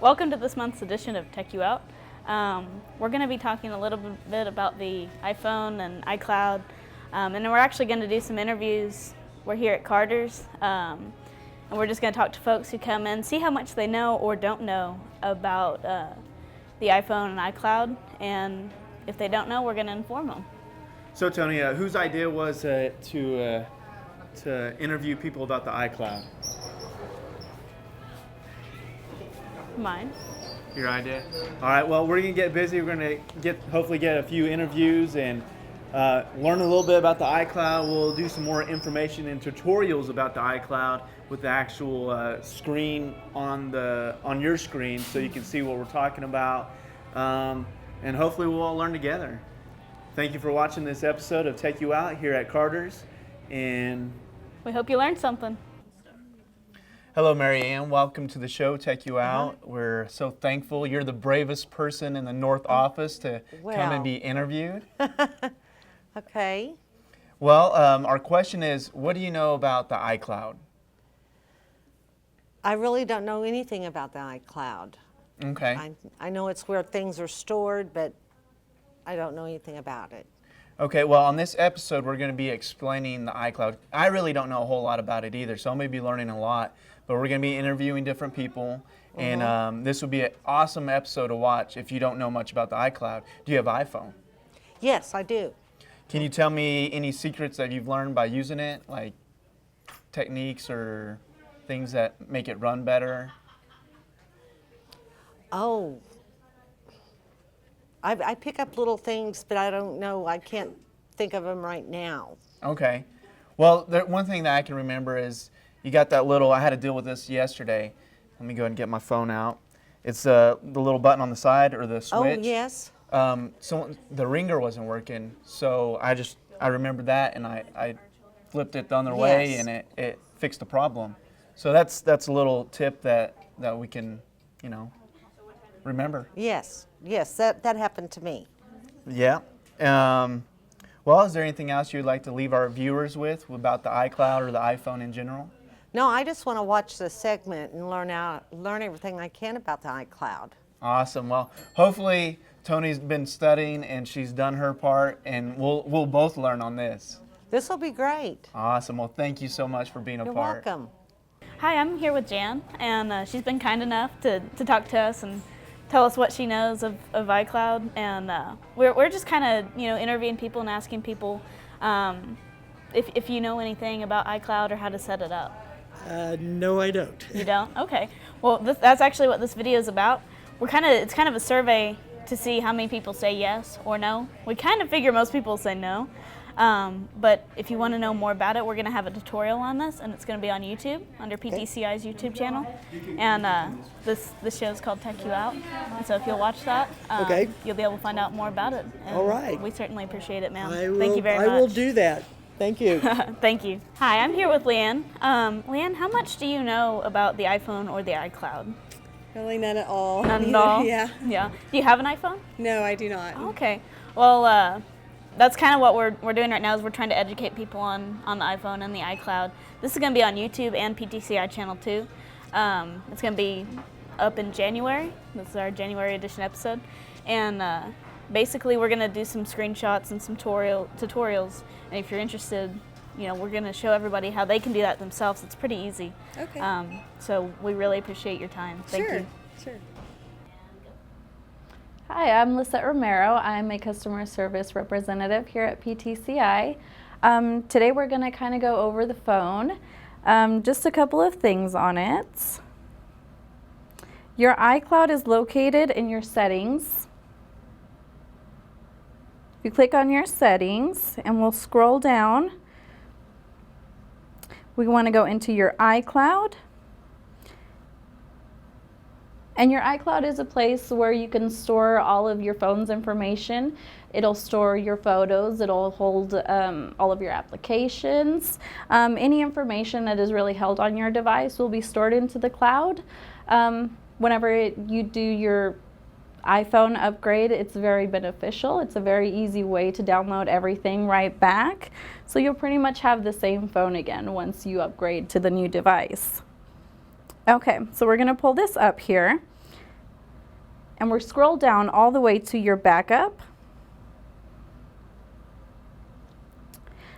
Welcome to this month's edition of TechUOut. We're going to be talking a little bit about the iPhone and iCloud, and then we're actually going to do some interviews. We're here at Carter's, and we're just going to talk to folks who come in, see how much they know or don't know about the iPhone and iCloud, and if they don't know, we're going to inform them. So Toni, whose idea was to interview people about the iCloud? Mine. Your idea? All right, well, we're going to get busy. We're going to hopefully get a few interviews and learn a little bit about the iCloud. We'll do some more information and tutorials about the iCloud with the actual screen on your screen so you can see what we're talking about. And hopefully we'll all learn together. Thank you for watching this episode of TechUOut here at Carter's. And we hope you learned something. Hello, Mary Ann. Welcome to the show, TechUOut. We're so thankful. You're the bravest person in the North office to come and be interviewed. Okay. Well, our question is, what do you know about the iCloud? I really don't know anything about the iCloud. Okay. I know it's where things are stored, but I don't know anything about it. Okay, well, on this episode, we're going to be explaining the iCloud. I really don't know a whole lot about it either, so I may be learning a lot. But we're going to be interviewing different people, and this will be an awesome episode to watch if you don't know much about the iCloud. Do you have iPhone? Yes, I do. Can you tell me any secrets that you've learned by using it, like techniques or things that make it run better? Oh, I pick up little things, but I don't know. I can't think of them right now. Okay. Well, one thing that I can remember is you got that little, I had to deal with this yesterday. Let me go ahead and get my phone out. It's the little button on the side or the switch. Oh, yes. So the ringer wasn't working, so I remembered that and I flipped it the other way and it fixed the problem. So that's a little tip that we can, remember. Yes, that happened to me. Yeah. Well, is there anything else you'd like to leave our viewers with about the iCloud or the iPhone in general? No, I just want to watch this segment and learn everything I can about the iCloud. Awesome. Well, hopefully Toni's been studying and she's done her part, and we'll both learn on this. This will be great. Awesome. Well, thank you so much for being a part. You're welcome. Hi, I'm here with Jan, and she's been kind enough to talk to us and tell us what she knows of iCloud, and we're just kind of interviewing people and asking people if you know anything about iCloud or how to set it up. No, I don't. You don't? Okay. Well, that's actually what this video is about. It's kind of a survey to see how many people say yes or no. We kind of figure most people say no. But if you want to know more about it, we're going to have a tutorial on this, and it's going to be on YouTube under PTCI's YouTube channel. And this show is called TechUOut, and so if you'll watch that, you'll be able to find out more about it. And all right. We certainly appreciate it, ma'am. Thank you very much. I will do that. Thank you. Thank you. Hi, I'm here with Leanne. Leanne, how much do you know about the iPhone or the iCloud? Really none at all. None at all? Yeah. Yeah. Do you have an iPhone? No, I do not. Okay. Well, that's kind of what we're doing right now is we're trying to educate people on the iPhone and the iCloud. This is going to be on YouTube and PTCI channel too. It's going to be up in January. This is our January edition episode. And basically we're going to do some screenshots and some tutorials. And if you're interested, we're going to show everybody how they can do that themselves. It's pretty easy. Okay. So we really appreciate your time. Thank you. Sure. Hi, I'm Lisette Romero. I'm a customer service representative here at PTCI. Today we're going to kind of go over the phone. Just a couple of things on it. Your iCloud is located in your settings. If you click on your settings and we'll scroll down, we want to go into your iCloud. And your iCloud is a place where you can store all of your phone's information. It'll store your photos, it'll hold all of your applications. Any information that is really held on your device will be stored into the cloud. Whenever you do your iPhone upgrade, it's very beneficial. It's a very easy way to download everything right back. So you'll pretty much have the same phone again once you upgrade to the new device. Okay, so we're gonna pull this up here. and we're scroll down all the way to your backup.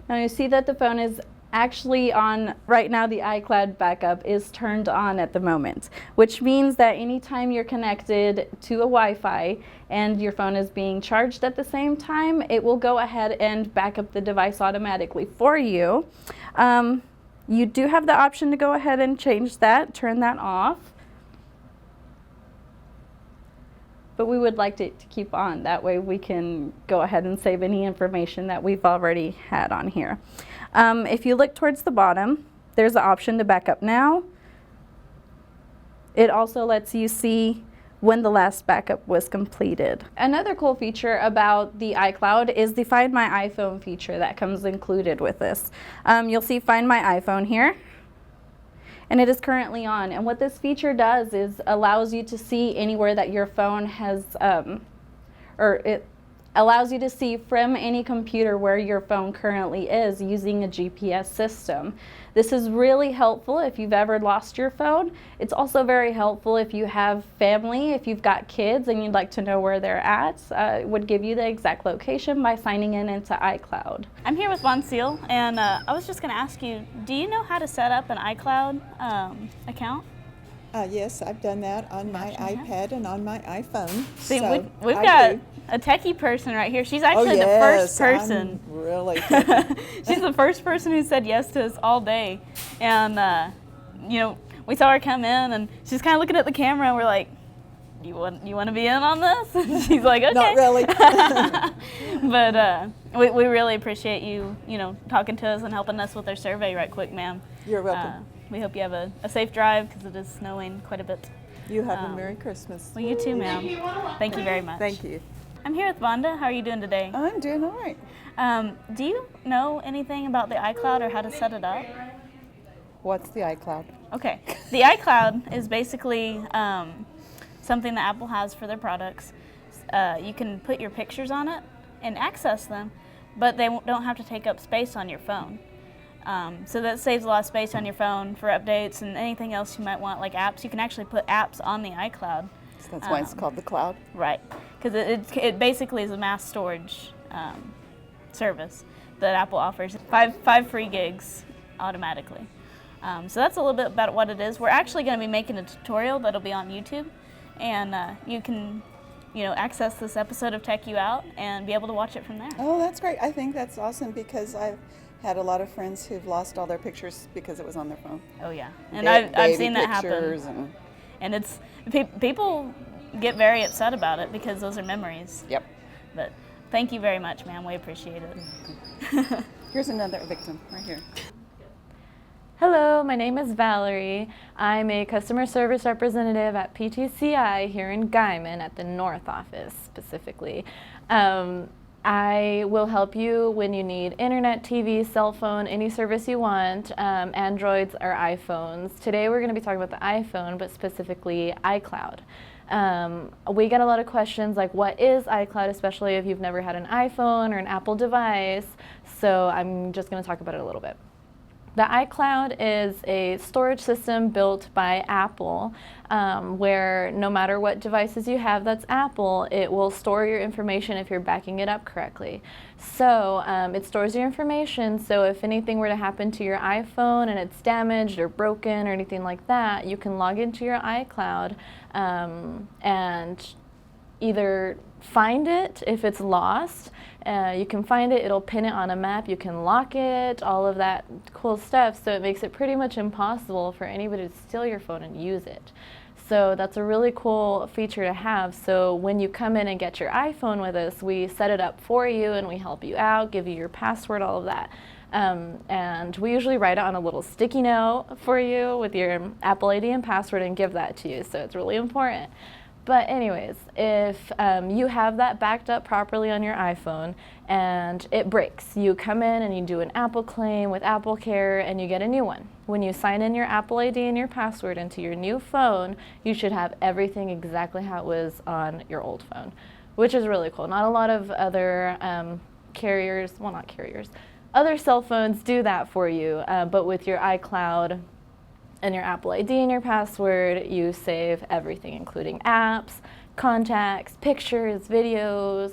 Now you see that the phone is actually on, right now the iCloud backup is turned on at the moment, which means that anytime you're connected to a Wi-Fi and your phone is being charged at the same time, it will go ahead and back up the device automatically for you. You do have the option to go ahead and change that, turn that off. But we would like it to keep on. That way we can go ahead and save any information that we've already had on here. If you look towards the bottom, there's the option to back up now. It also lets you see when the last backup was completed. Another cool feature about the iCloud is the Find My iPhone feature that comes included with this. You'll see Find My iPhone here, and it is currently on. And what this feature does is allows you to see anywhere that your phone has, it allows you to see from any computer where your phone currently is using a GPS system. This is really helpful if you've ever lost your phone. It's also very helpful if you have family, if you've got kids and you'd like to know where they're at. It would give you the exact location by signing in into iCloud. I'm here with Vonda, and I was just going to ask you, do you know how to set up an iCloud account? Yes, I've done that on my iPad and on my iPhone. See, so we've I got do. a techie person right here. She's actually yes, the first person. I'm really techie. She's the first person who said yes to us all day. And, you know, we saw her come in and she's kind of looking at the camera and we're like, you want to be in on this? And she's like, okay. Not really. But we really appreciate you, talking to us and helping us with our survey right quick, ma'am. You're welcome. We hope you have a safe drive because it is snowing quite a bit. You have a Merry Christmas. Well, you too, ma'am. Thank you very much. Thank you. I'm here with Vonda. How are you doing today? I'm doing all right. Do you know anything about the iCloud or how to set it up? What's the iCloud? Okay. The iCloud is basically something that Apple has for their products. You can put your pictures on it and access them, but they don't have to take up space on your phone. So that saves a lot of space on your phone for updates and anything else you might want, like apps. You can actually put apps on the iCloud. So that's why it's called the cloud? Right, because it basically is a mass storage service that Apple offers. Five free gigs automatically. So that's a little bit about what it is. We're actually going to be making a tutorial that'll be on YouTube, and you can access this episode of TechUOut and be able to watch it from there. Oh, that's great. I think that's awesome because I've had a lot of friends who've lost all their pictures because it was on their phone. Oh yeah, and I've seen that happen. And And it's people get very upset about it because those are memories. Yep. But thank you very much, ma'am. We appreciate it. Here's another victim right here. Hello, my name is Valerie. I'm a customer service representative at PTCI here in Guyman at the North office specifically. I will help you when you need internet, TV, cell phone, any service you want, Androids or iPhones. Today we're going to be talking about the iPhone, but specifically iCloud. We get a lot of questions like, what is iCloud, especially if you've never had an iPhone or an Apple device, so I'm just going to talk about it a little bit. The iCloud is a storage system built by Apple where no matter what devices you have that's Apple, it will store your information if you're backing it up correctly. So it stores your information, so if anything were to happen to your iPhone and it's damaged or broken or anything like that, you can log into your iCloud and either find it if it's lost. You can find it, it'll pin it on a map, you can lock it, all of that cool stuff, so it makes it pretty much impossible for anybody to steal your phone and use it. So that's a really cool feature to have. So when you come in and get your iPhone with us, we set it up for you and we help you out, give you your password, all of that. And we usually write it on a little sticky note for you with your Apple ID and password and give that to you, so it's really important. But anyways, if you have that backed up properly on your iPhone and it breaks, you come in and you do an Apple claim with Apple Care and you get a new one. When you sign in your Apple ID and your password into your new phone, you should have everything exactly how it was on your old phone, which is really cool. Not a lot of other carriers, well, not carriers, other cell phones do that for you, but with your iCloud and your Apple ID and your password, you save everything, including apps, contacts, pictures, videos,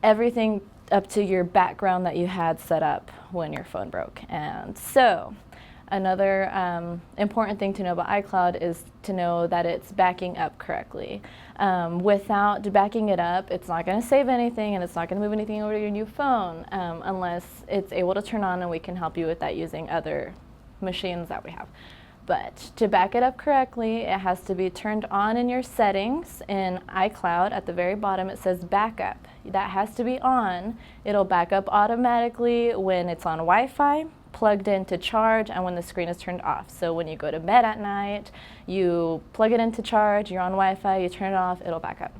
everything up to your background that you had set up when your phone broke. And so another important thing to know about iCloud is to know that it's backing up correctly. Without backing it up, it's not going to save anything and it's not going to move anything over to your new phone unless it's able to turn on, and we can help you with that using other machines that we have. But to back it up correctly, it has to be turned on in your settings in iCloud. At the very bottom it says backup. That has to be on. It'll back up automatically when it's on Wi-Fi, plugged in to charge, and when the screen is turned off. So when you go to bed at night, you plug it into charge, you're on Wi-Fi, you turn it off, it'll back up.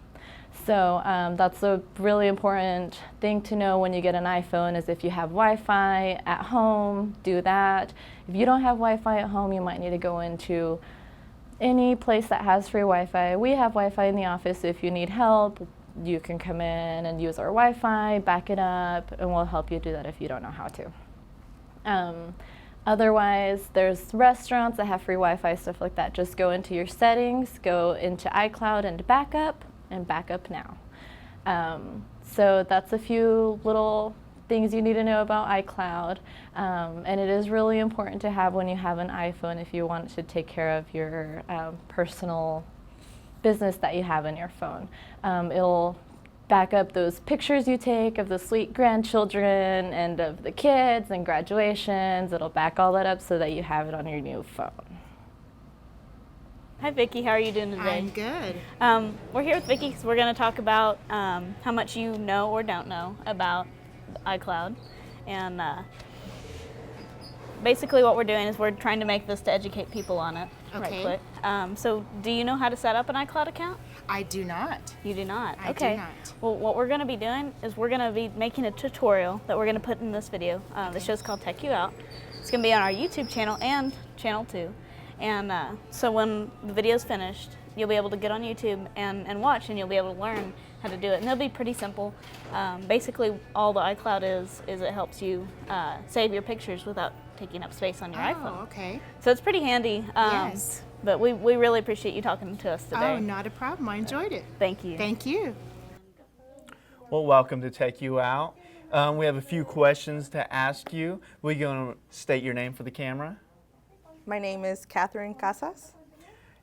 So that's a really important thing to know when you get an iPhone, is if you have Wi-Fi at home, do that. If you don't have Wi-Fi at home, you might need to go into any place that has free Wi-Fi. We have Wi-Fi in the office, so if you need help, you can come in and use our Wi-Fi, back it up, and we'll help you do that if you don't know how to. Otherwise, there's restaurants that have free Wi-Fi, stuff like that. Just go into your settings, go into iCloud and back up now. So that's a few little things you need to know about iCloud. And it is really important to have when you have an iPhone if you want to take care of your personal business that you have in your phone. It'll back up those pictures you take of the sweet grandchildren and of the kids and graduations. It'll back all that up so that you have it on your new phone. Hi Vicki, how are you doing today? I'm good. We're here with Vicki because we're going to talk about how much you know or don't know about iCloud. And basically what we're doing is we're trying to make this to educate people on it. Okay. Right quick. So do you know how to set up an iCloud account? I do not. You do not? I Okay. do not. Well, what we're going to be doing is we're going to be making a tutorial that we're going to put in this video. The show's called TechUOut. It's going to be on our YouTube channel and Channel 2. And so when the video's finished, you'll be able to get on YouTube and watch, and you'll be able to learn how to do it. And it'll be pretty simple. Basically, all the iCloud is it helps you save your pictures without taking up space on your iPhone. Oh, okay. So it's pretty handy. Yes. But we really appreciate you talking to us today. Oh, not a problem. I enjoyed it. Thank you. Thank you. Well, welcome to TechUOut. We have a few questions to ask you. We're going to state your name for the camera. My name is Catherine Casas.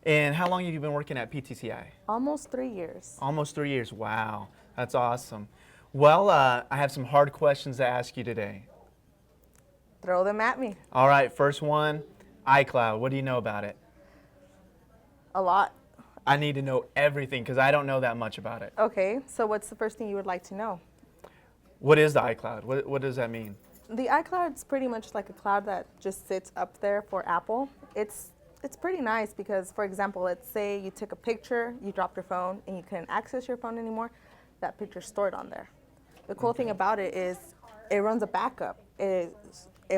And how long have you been working at PTCI? Almost 3 years. Almost 3 years. Wow, that's awesome. Well, I have some hard questions to ask you today. Throw them at me. All right, first one, iCloud. What do you know about it? A lot. I need to know everything because I don't know that much about it. Okay, so what's the first thing you would like to know? What is the iCloud? What does that mean? The iCloud's pretty much like a cloud that just sits up there for Apple. It's pretty nice because, for example, let's say you took a picture, you dropped your phone, and you couldn't access your phone anymore. That picture's stored on there. The cool thing about it is it runs a backup. It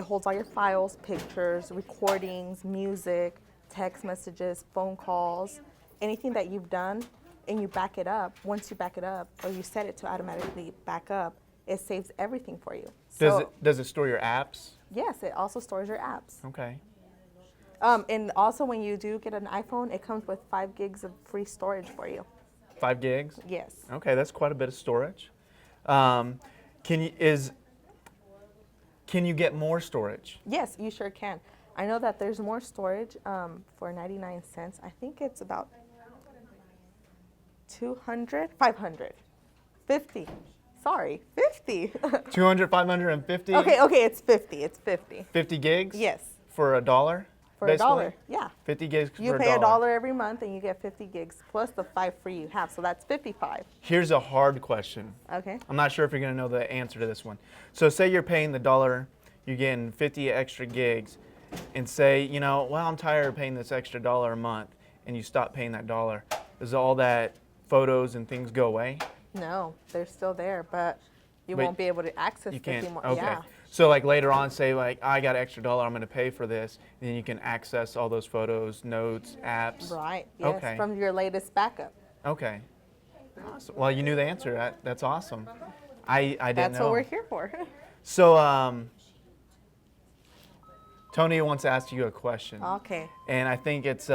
holds all your files, pictures, recordings, music, text messages, phone calls, anything that you've done, and you back it up. Once you back it up, or you set it to automatically back up, it saves everything for you. Does it store your apps? Yes, it also stores your apps. Okay. And also when you do get an iPhone, it comes with 5 gigs of free storage for you. 5 gigs? Yes. Okay, that's quite a bit of storage. Can you get more storage? Yes, you sure can. I know that there's more storage for 99 cents. I think it's about 200, 500, 50. Sorry, 50. 200, 550? Okay, it's 50. It's 50. 50 gigs? Yes. For $1? For basically? $1, yeah. 50 gigs You for pay $1. $1 every month and you get 50 gigs plus the 5 free you have, so that's 55. Here's a hard question. Okay. I'm not sure if you're going to know the answer to this one. So say you're paying the $1, you're getting 50 extra gigs, and say, well, I'm tired of paying this extra $1 a month, and you stop paying that $1. Does all that photos and things go away? No, they're still there, but you won't be able to access You them can't. anymore. Okay. Yeah. So like later on, say like I got an extra $1, I'm going to pay for this, and then you can access all those photos, notes, apps. Right. Yes. Okay. From your latest backup. Okay. Awesome. Well, you knew the answer. That's awesome. I didn't know. That's what we're here for. So Toni wants to ask you a question. Okay. And I think it's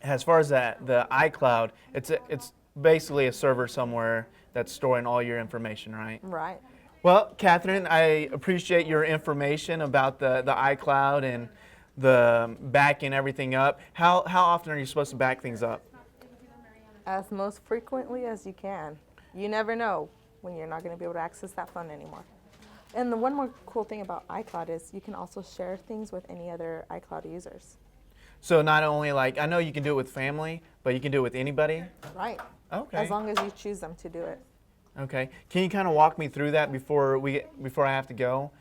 as far as the iCloud, it's basically a server somewhere that's storing all your information, right? Right. Well, Catherine, I appreciate your information about the iCloud and the backing everything up. How often are you supposed to back things up? As most frequently as you can. You never know when you're not going to be able to access that phone anymore. And the one more cool thing about iCloud is you can also share things with any other iCloud users. So not only like, I know you can do it with family, but you can do it with anybody? Right. Okay. As long as you choose them to do it. Okay. Can you kind of walk me through that before I have to go?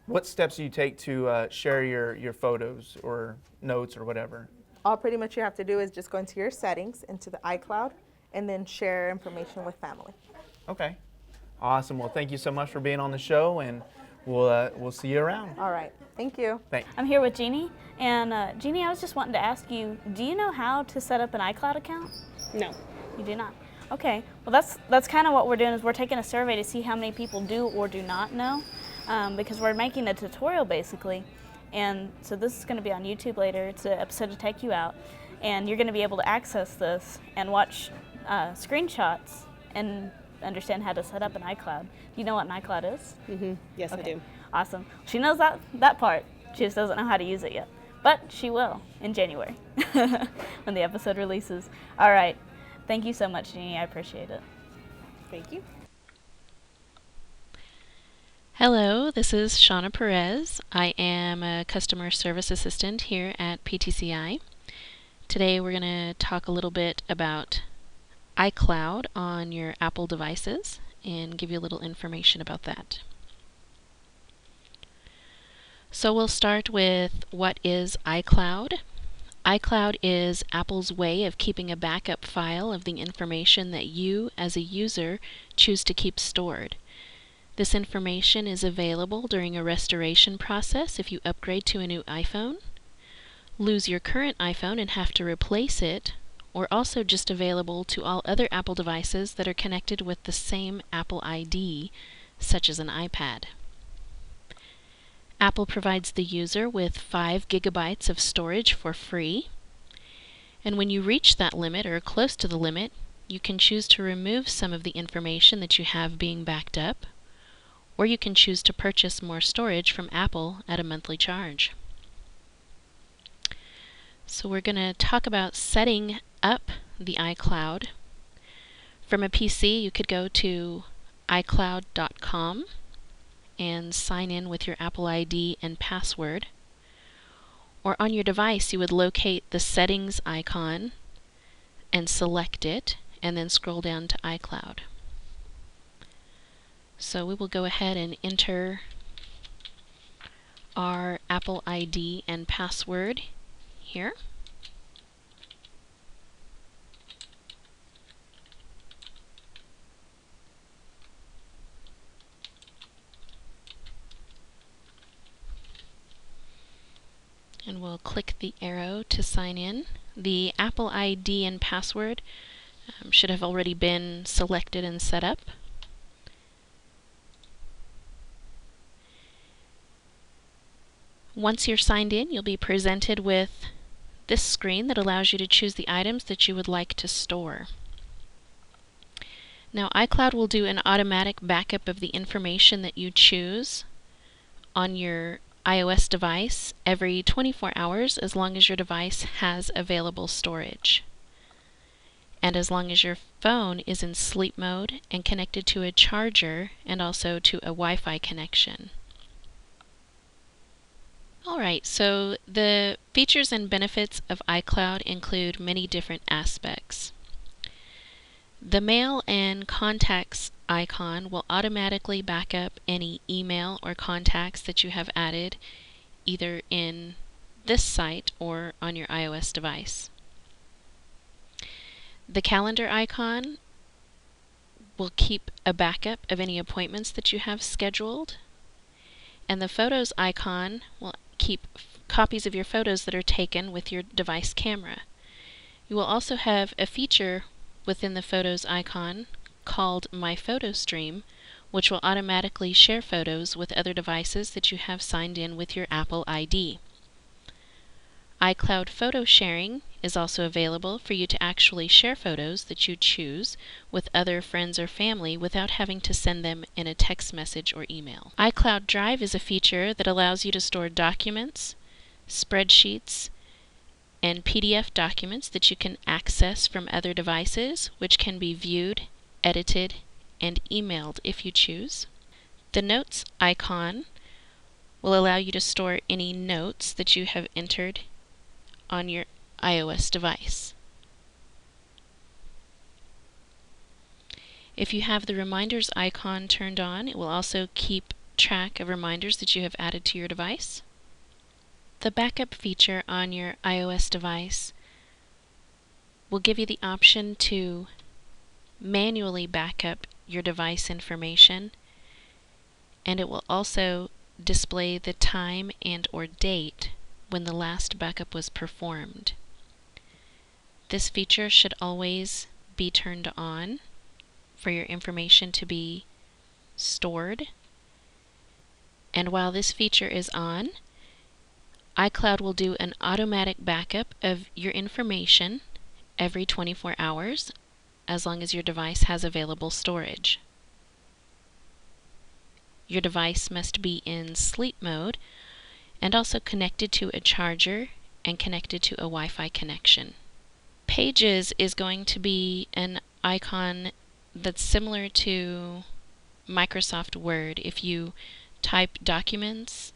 What steps do you take to share your photos or notes or whatever? All pretty much you have to do is just go into your settings, into the iCloud, and then share information with family. Okay. Awesome. Well, thank you so much for being on the show, and we'll see you around. All right. Thank you. Thanks. I'm here with Jeannie, and Jeannie, I was just wanting to ask you, do you know how to set up an iCloud account? No. You do not? Okay. Well, that's kind of what we're doing, is we're taking a survey to see how many people do or do not know, because we're making a tutorial basically. And so this is going to be on YouTube later. It's an episode of TechUOut, and you're going to be able to access this and watch screenshots and understand how to set up an iCloud. Do you know what an iCloud is? Mm-hmm. Yes, Okay. I do. Awesome. She knows that part. She just doesn't know how to use it yet. But she will in January when the episode releases. All right. Thank you so much, Jeannie. I appreciate it. Thank you. Hello, this is Shauna Perez. I am a customer service assistant here at PTCI. Today we're going to talk a little bit about iCloud on your Apple devices and give you a little information about that. So we'll start with what is iCloud. iCloud is Apple's way of keeping a backup file of the information that you as a user choose to keep stored. This information is available during a restoration process if you upgrade to a new iPhone, lose your current iPhone and have to replace it, or also just available to all other Apple devices that are connected with the same Apple ID, such as an iPad. Apple provides the user with 5 gigabytes of storage for free, and when you reach that limit or close to the limit, you can choose to remove some of the information that you have being backed up, or you can choose to purchase more storage from Apple at a monthly charge. So we're going to talk about setting up the iCloud. From a PC, you could go to iCloud.com and sign in with your Apple ID and password. Or on your device, you would locate the settings icon and select it, and then scroll down to iCloud. So we will go ahead and enter our Apple ID and password here. And we'll click the arrow to sign in. The Apple ID and password should have already been selected and set up. Once you're signed in, you'll be presented with this screen that allows you to choose the items that you would like to store. Now, iCloud will do an automatic backup of the information that you choose on your iOS device every 24 hours as long as your device has available storage, and as long as your phone is in sleep mode and connected to a charger and also to a Wi-Fi connection. Alright, so the features and benefits of iCloud include many different aspects. The Mail and Contacts icon will automatically back up any email or contacts that you have added either in this site or on your iOS device. The Calendar icon will keep a backup of any appointments that you have scheduled, and the Photos icon will keep copies of your photos that are taken with your device camera. You will also have a feature within the Photos icon called My Photo Stream, which will automatically share photos with other devices that you have signed in with your Apple ID. iCloud photo sharing is also available for you to actually share photos that you choose with other friends or family without having to send them in a text message or email. iCloud Drive is a feature that allows you to store documents, spreadsheets, and PDF documents that you can access from other devices, which can be viewed, edited, and emailed if you choose. The Notes icon will allow you to store any notes that you have entered on your iOS device. If you have the Reminders icon turned on, it will also keep track of reminders that you have added to your device. The Backup feature on your iOS device will give you the option to manually backup your device information, and it will also display the time and or date when the last backup was performed. This feature should always be turned on for your information to be stored. And while this feature is on, iCloud will do an automatic backup of your information every 24 hours as long as your device has available storage. Your device must be in sleep mode and also connected to a charger and connected to a Wi-Fi connection. Pages is going to be an icon that's similar to Microsoft Word. If you type documents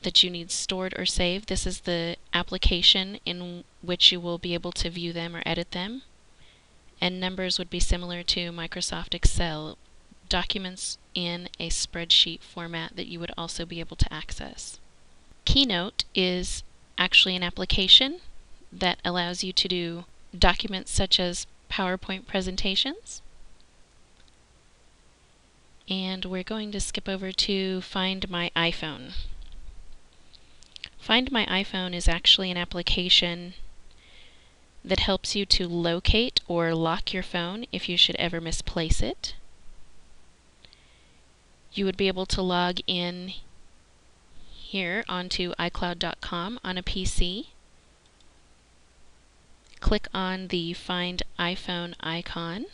that you need stored or saved, this is the application in which you will be able to view them or edit them. And Numbers would be similar to Microsoft Excel, documents in a spreadsheet format that you would also be able to access. Keynote is actually an application that allows you to do documents such as PowerPoint presentations. And we're going to skip over to Find My iPhone. Find My iPhone is actually an application that helps you to locate or lock your phone if you should ever misplace it. You would be able to log in here onto iCloud.com on a PC. Click on the Find iPhone icon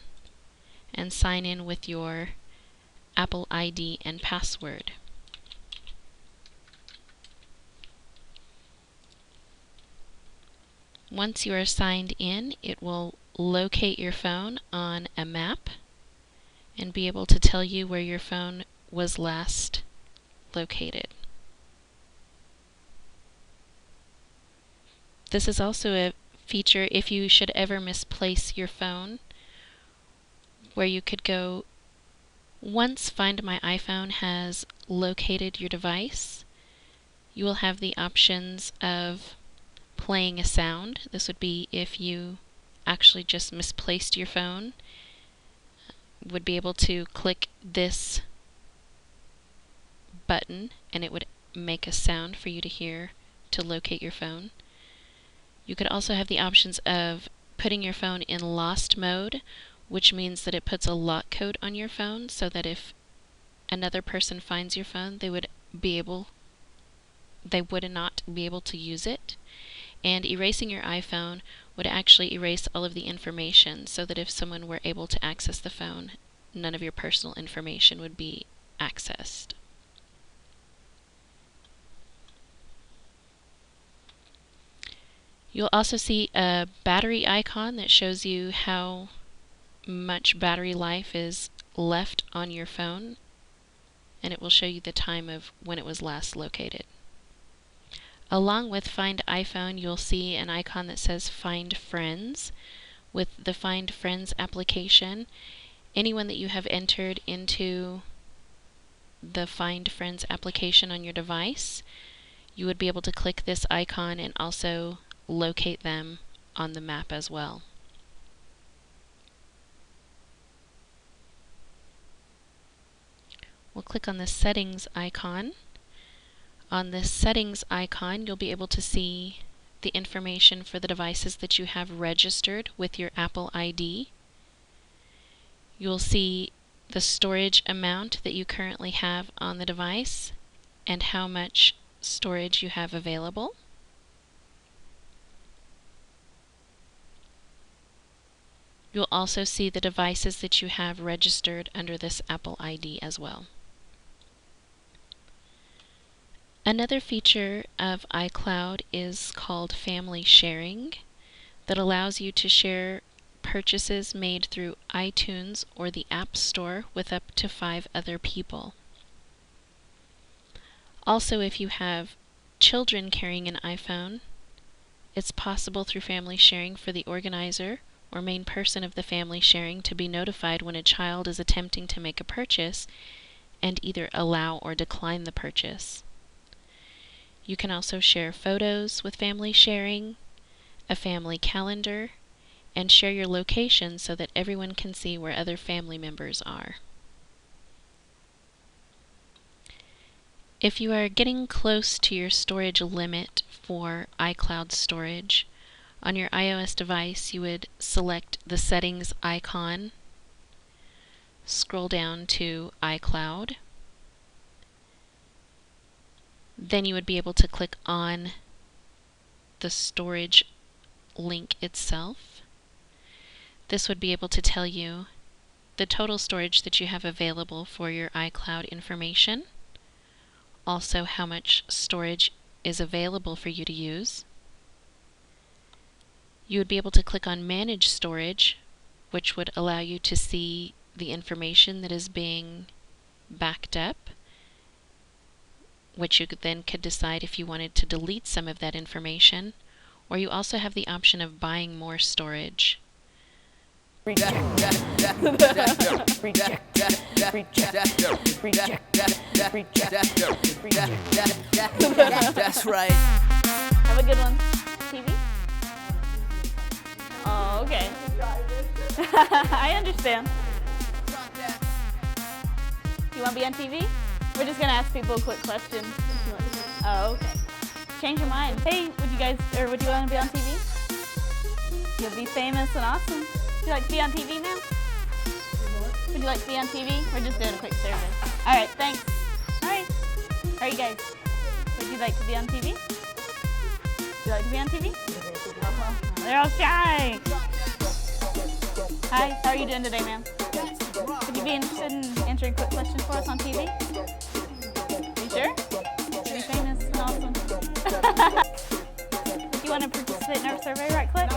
and sign in with your Apple ID and password. Once you are signed in, it will locate your phone on a map and be able to tell you where your phone was last located. This is also a feature if you should ever misplace your phone, where you could go, once Find My iPhone has located your device, you will have the options of playing a sound. This would be if you actually just misplaced your phone, would be able to click this button and it would make a sound for you to hear to locate your phone. You could also have the options of putting your phone in lost mode, which means that it puts a lock code on your phone so that if another person finds your phone, they would not be able to use it. And erasing your iPhone would actually erase all of the information so that if someone were able to access the phone, none of your personal information would be accessed. You'll also see a battery icon that shows you how much battery life is left on your phone, and it will show you the time of when it was last located. Along with Find iPhone, you'll see an icon that says Find Friends. With the Find Friends application, anyone that you have entered into the Find Friends application on your device, you would be able to click this icon and also locate them on the map as well. We'll click on the Settings icon. On this Settings icon, you'll be able to see the information for the devices that you have registered with your Apple ID. You'll see the storage amount that you currently have on the device and how much storage you have available. You'll also see the devices that you have registered under this Apple ID as well. Another feature of iCloud is called Family Sharing that allows you to share purchases made through iTunes or the App Store with up to 5 other people. Also, if you have children carrying an iPhone, it's possible through Family Sharing for the organizer or main person of the family sharing to be notified when a child is attempting to make a purchase and either allow or decline the purchase. You can also share photos with Family Sharing, a family calendar, and share your location so that everyone can see where other family members are. If you are getting close to your storage limit for iCloud storage, on your iOS device you would select the settings icon, scroll down to iCloud, then you would be able to click on the storage link itself. This would be able to tell you the total storage that you have available for your iCloud information, also how much storage is available for you to use. You would be able to click on Manage Storage, which would allow you to see the information that is being backed up, which you then could decide if you wanted to delete some of that information, or you also have the option of buying more storage. Reject. That's right. Have a good one. TV? Oh, okay. I understand. You want to be on TV? We're just gonna ask people a quick question. Oh, okay. Change your mind. Hey, would you want to be on TV? You'll be famous and awesome. Would you like to be on TV now? Would you like to be on TV? We're just doing a quick survey. All right, thanks. All right. How are you guys? Would you like to be on TV? Would you like to be on TV? They're all shy. Hi, how are you doing today, ma'am? Would you be interested in answering quick questions for us on TV? Are you sure? You're famous and awesome. Would you want to participate in our survey right quick?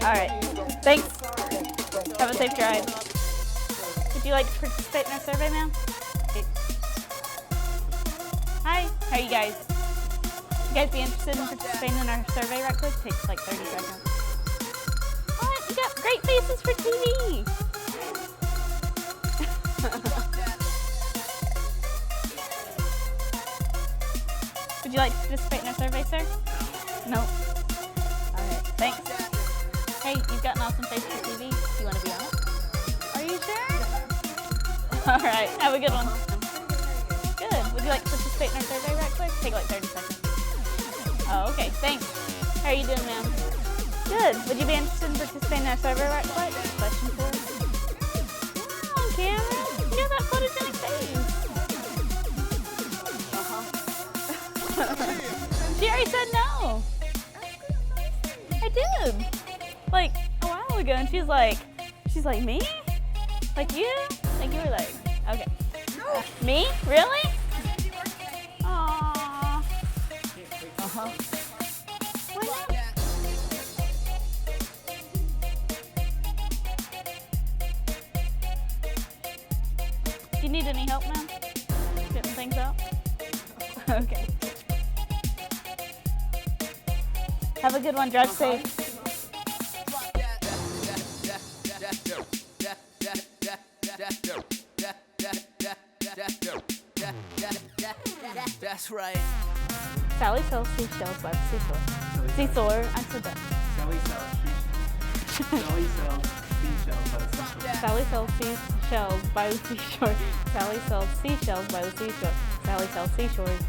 All right, thanks. Have a safe drive. Would you like to participate in our survey, ma'am? Okay. Hi, how are you guys? You guys be interested in participating in our survey right quick? Takes like 30 seconds. What? You got great faces for TV. Would you like to participate in our survey, sir? No. All right, thanks. Hey, you've got an awesome face for TV. Do you want to be on it? Are you sure? All right, have a good one. Good. Would you like to participate in our survey right quick? Take like 30 seconds. Oh, okay, thanks. How are you doing, ma'am? Good. Would you be interested in participating in our survey right quick? Question for us? Wow, Cameron. You got that photogenic face. She already said no. I did. Like a while ago, and she's like, me? Like you? Like you were like, okay. Me? Really? Aww. Uh-huh. Why not? Do you need any help, ma'am? Getting things out? Okay. Have a good one. Drive safe. That's right. Sally sells seashells by the seashore. Seashore. I said that. Sally sells seashells by the seashore. Sally sells seashells by the seashore. Sally sells seashells by the seashore. Sally sells seashores.